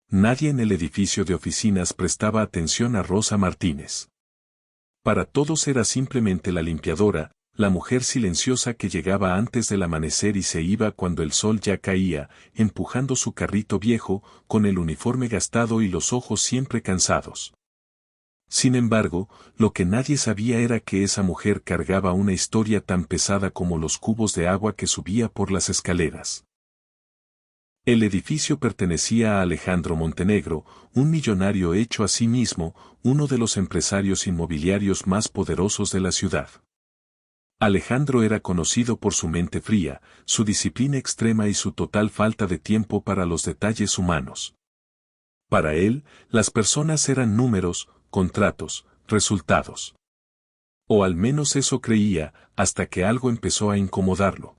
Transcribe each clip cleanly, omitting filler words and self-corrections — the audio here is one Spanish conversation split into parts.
Nadie en el edificio de oficinas prestaba atención a Rosa Martínez. Para todos era simplemente la limpiadora, la mujer silenciosa que llegaba antes del amanecer y se iba cuando el sol ya caía, empujando su carrito viejo, con el uniforme gastado y los ojos siempre cansados. Sin embargo, lo que nadie sabía era que esa mujer cargaba una historia tan pesada como los cubos de agua que subía por las escaleras. El edificio pertenecía a Alejandro Montenegro, un millonario hecho a sí mismo, uno de los empresarios inmobiliarios más poderosos de la ciudad. Alejandro era conocido por su mente fría, su disciplina extrema y su total falta de tiempo para los detalles humanos. Para él, las personas eran números, contratos, resultados. O al menos eso creía, hasta que algo empezó a incomodarlo.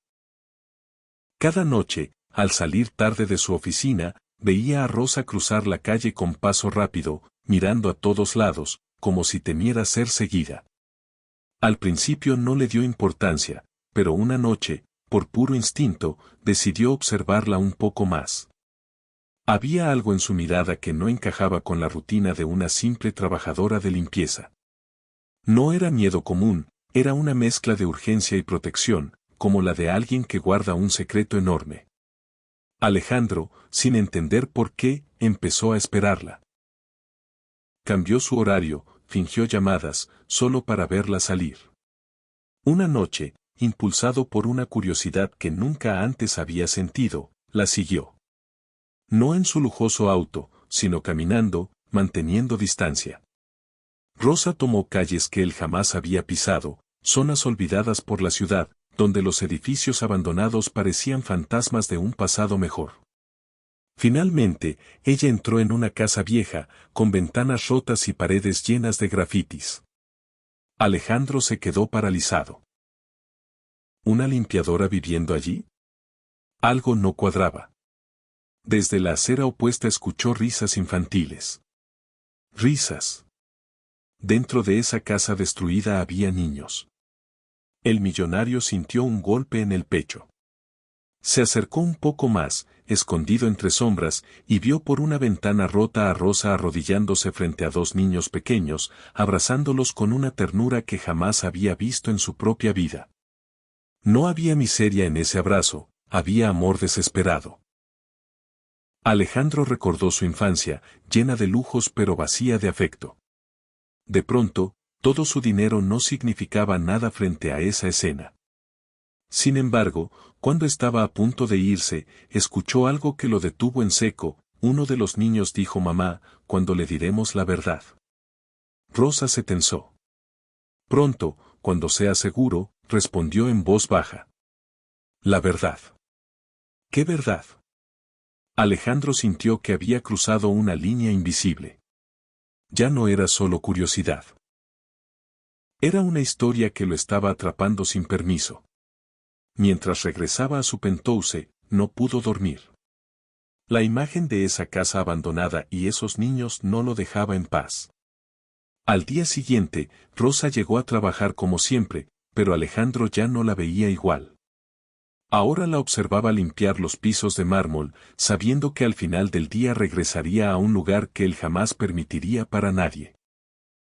Cada noche, al salir tarde de su oficina, veía a Rosa cruzar la calle con paso rápido, mirando a todos lados, como si temiera ser seguida. Al principio no le dio importancia, pero una noche, por puro instinto, decidió observarla un poco más. Había algo en su mirada que no encajaba con la rutina de una simple trabajadora de limpieza. No era miedo común, era una mezcla de urgencia y protección, como la de alguien que guarda un secreto enorme. Alejandro, sin entender por qué, empezó a esperarla. Cambió su horario, fingió llamadas, solo para verla salir. Una noche, impulsado por una curiosidad que nunca antes había sentido, la siguió. No en su lujoso auto, sino caminando, manteniendo distancia. Rosa tomó calles que él jamás había pisado, zonas olvidadas por la ciudad, donde los edificios abandonados parecían fantasmas de un pasado mejor. Finalmente, ella entró en una casa vieja, con ventanas rotas y paredes llenas de grafitis. Alejandro se quedó paralizado. ¿Una limpiadora viviendo allí? Algo no cuadraba. Desde la acera opuesta escuchó risas infantiles. Risas. Dentro de esa casa destruida había niños. El millonario sintió un golpe en el pecho. Se acercó un poco más, escondido entre sombras, y vio por una ventana rota a Rosa arrodillándose frente a dos niños pequeños, abrazándolos con una ternura que jamás había visto en su propia vida. No había miseria en ese abrazo, había amor desesperado. Alejandro recordó su infancia, llena de lujos pero vacía de afecto. De pronto, todo su dinero no significaba nada frente a esa escena. Sin embargo, cuando estaba a punto de irse, escuchó algo que lo detuvo en seco. Uno de los niños dijo: «Mamá, ¿cuándo le diremos la verdad?». Rosa se tensó. «Pronto, cuando sea seguro», respondió en voz baja. «La verdad». «¿Qué verdad?». Alejandro sintió que había cruzado una línea invisible. Ya no era solo curiosidad. Era una historia que lo estaba atrapando sin permiso. Mientras regresaba a su penthouse, no pudo dormir. La imagen de esa casa abandonada y esos niños no lo dejaba en paz. Al día siguiente, Rosa llegó a trabajar como siempre, pero Alejandro ya no la veía igual. Ahora la observaba limpiar los pisos de mármol, sabiendo que al final del día regresaría a un lugar que él jamás permitiría para nadie.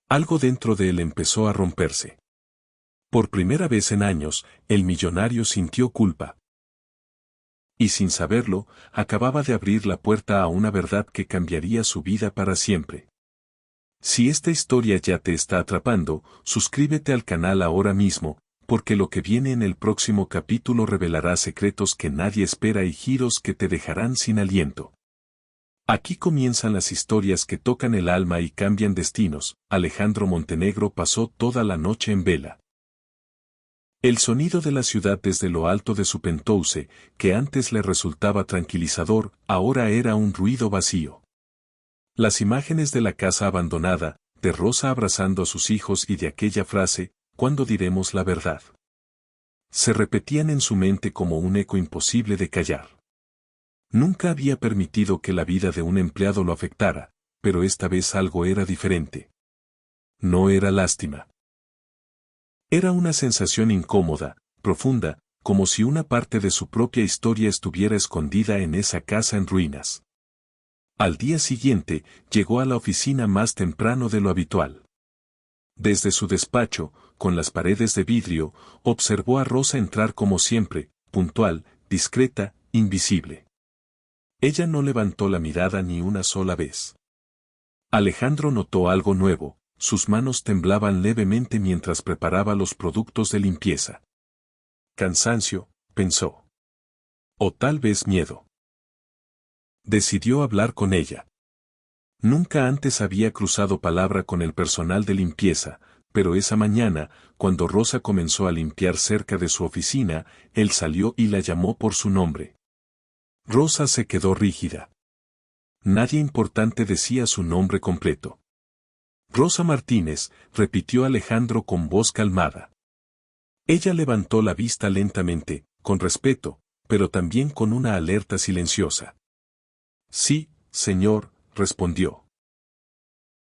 Algo dentro de él empezó a romperse. Por primera vez en años, el millonario sintió culpa. Y sin saberlo, acababa de abrir la puerta a una verdad que cambiaría su vida para siempre. Si esta historia ya te está atrapando, suscríbete al canal ahora mismo, porque lo que viene en el próximo capítulo revelará secretos que nadie espera y giros que te dejarán sin aliento. Aquí comienzan las historias que tocan el alma y cambian destinos. Alejandro Montenegro pasó toda la noche en vela. El sonido de la ciudad desde lo alto de su penthouse, que antes le resultaba tranquilizador, ahora era un ruido vacío. Las imágenes de la casa abandonada, de Rosa abrazando a sus hijos y de aquella frase: «¿Cuándo diremos la verdad?», se repetían en su mente como un eco imposible de callar. Nunca había permitido que la vida de un empleado lo afectara, pero esta vez algo era diferente. No era lástima. Era una sensación incómoda, profunda, como si una parte de su propia historia estuviera escondida en esa casa en ruinas. Al día siguiente, llegó a la oficina más temprano de lo habitual. Desde su despacho, con las paredes de vidrio, observó a Rosa entrar como siempre, puntual, discreta, invisible. Ella no levantó la mirada ni una sola vez. Alejandro notó algo nuevo, sus manos temblaban levemente mientras preparaba los productos de limpieza. Cansancio, pensó. O tal vez miedo. Decidió hablar con ella. Nunca antes había cruzado palabra con el personal de limpieza, pero esa mañana, cuando Rosa comenzó a limpiar cerca de su oficina, él salió y la llamó por su nombre. Rosa se quedó rígida. Nadie importante decía su nombre completo. Rosa Martínez, repitió Alejandro con voz calmada. Ella levantó la vista lentamente, con respeto, pero también con una alerta silenciosa. Sí, señor, respondió.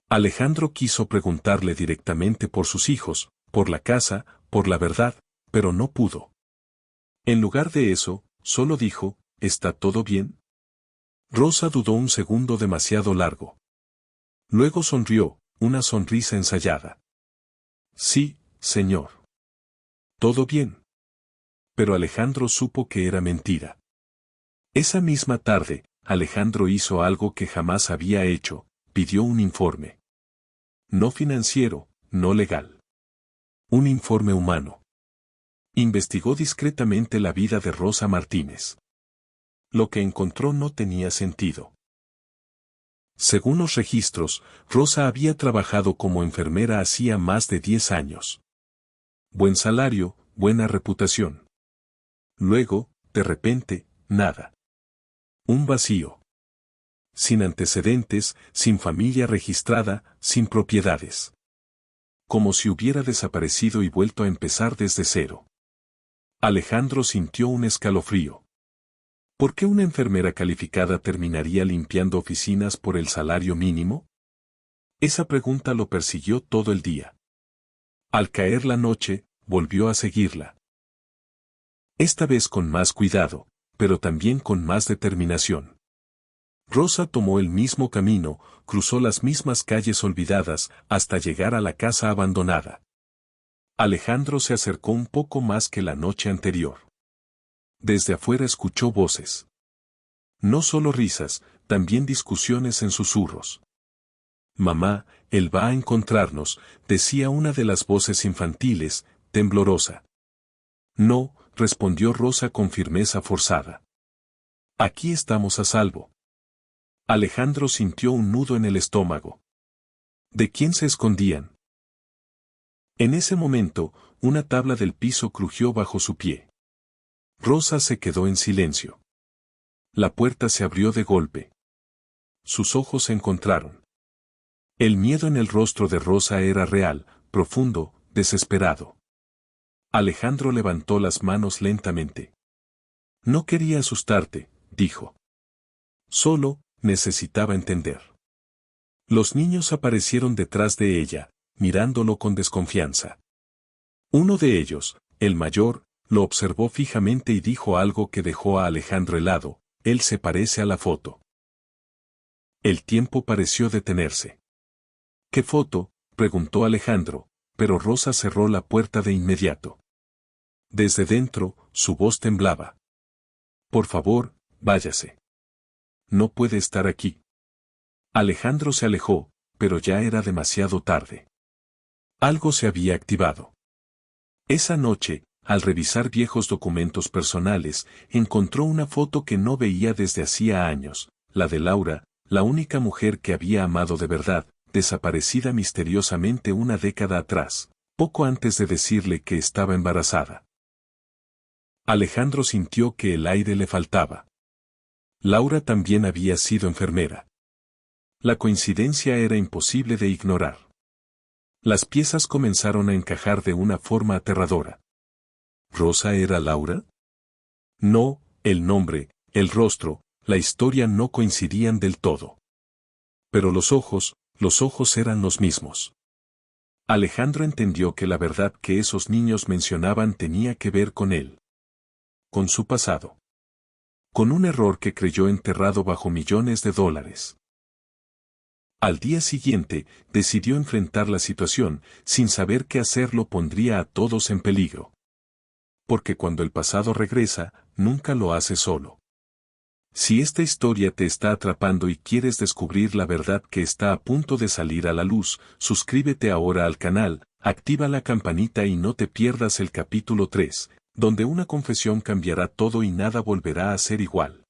Alejandro quiso preguntarle directamente por sus hijos, por la casa, por la verdad, pero no pudo. En lugar de eso, solo dijo, ¿está todo bien? Rosa dudó un segundo demasiado largo. Luego sonrió, una sonrisa ensayada. Sí, señor. Todo bien. Pero Alejandro supo que era mentira. Esa misma tarde, Alejandro hizo algo que jamás había hecho, pidió un informe. No financiero, no legal. Un informe humano. Investigó discretamente la vida de Rosa Martínez. Lo que encontró no tenía sentido. Según los registros, Rosa había trabajado como enfermera hacía más de 10 años. Buen salario, buena reputación. Luego, de repente, nada. Un vacío. Sin antecedentes, sin familia registrada, sin propiedades. Como si hubiera desaparecido y vuelto a empezar desde cero. Alejandro sintió un escalofrío. ¿Por qué una enfermera calificada terminaría limpiando oficinas por el salario mínimo? Esa pregunta lo persiguió todo el día. Al caer la noche, volvió a seguirla. Esta vez con más cuidado, pero también con más determinación. Rosa tomó el mismo camino, cruzó las mismas calles olvidadas, hasta llegar a la casa abandonada. Alejandro se acercó un poco más que la noche anterior. Desde afuera escuchó voces. No solo risas, también discusiones en susurros. Mamá, él va a encontrarnos, decía una de las voces infantiles, temblorosa. No, respondió Rosa con firmeza forzada. Aquí estamos a salvo. Alejandro sintió un nudo en el estómago. ¿De quién se escondían? En ese momento, una tabla del piso crujió bajo su pie. Rosa se quedó en silencio. La puerta se abrió de golpe. Sus ojos se encontraron. El miedo en el rostro de Rosa era real, profundo, desesperado. Alejandro levantó las manos lentamente. No quería asustarte, dijo. Solo, necesitaba entender. Los niños aparecieron detrás de ella, mirándolo con desconfianza. Uno de ellos, el mayor, lo observó fijamente y dijo algo que dejó a Alejandro helado, él se parece a la foto. El tiempo pareció detenerse. ¿Qué foto?, preguntó Alejandro, pero Rosa cerró la puerta de inmediato. Desde dentro, su voz temblaba. Por favor, váyase. No puede estar aquí. Alejandro se alejó, pero ya era demasiado tarde. Algo se había activado. Esa noche, al revisar viejos documentos personales, encontró una foto que no veía desde hacía años, la de Laura, la única mujer que había amado de verdad, desaparecida misteriosamente una década atrás, poco antes de decirle que estaba embarazada. Alejandro sintió que el aire le faltaba. Laura también había sido enfermera. La coincidencia era imposible de ignorar. Las piezas comenzaron a encajar de una forma aterradora. ¿Rosa era Laura? No, el nombre, el rostro, la historia no coincidían del todo. Pero los ojos eran los mismos. Alejandro entendió que la verdad que esos niños mencionaban tenía que ver con él. Con su pasado. con un error que creyó enterrado bajo millones de dólares. Al día siguiente, decidió enfrentar la situación, sin saber que hacerlo pondría a todos en peligro. Porque cuando el pasado regresa, nunca lo hace solo. Si esta historia te está atrapando y quieres descubrir la verdad que está a punto de salir a la luz, suscríbete ahora al canal, activa la campanita y no te pierdas el capítulo 3, donde una confesión cambiará todo y nada volverá a ser igual.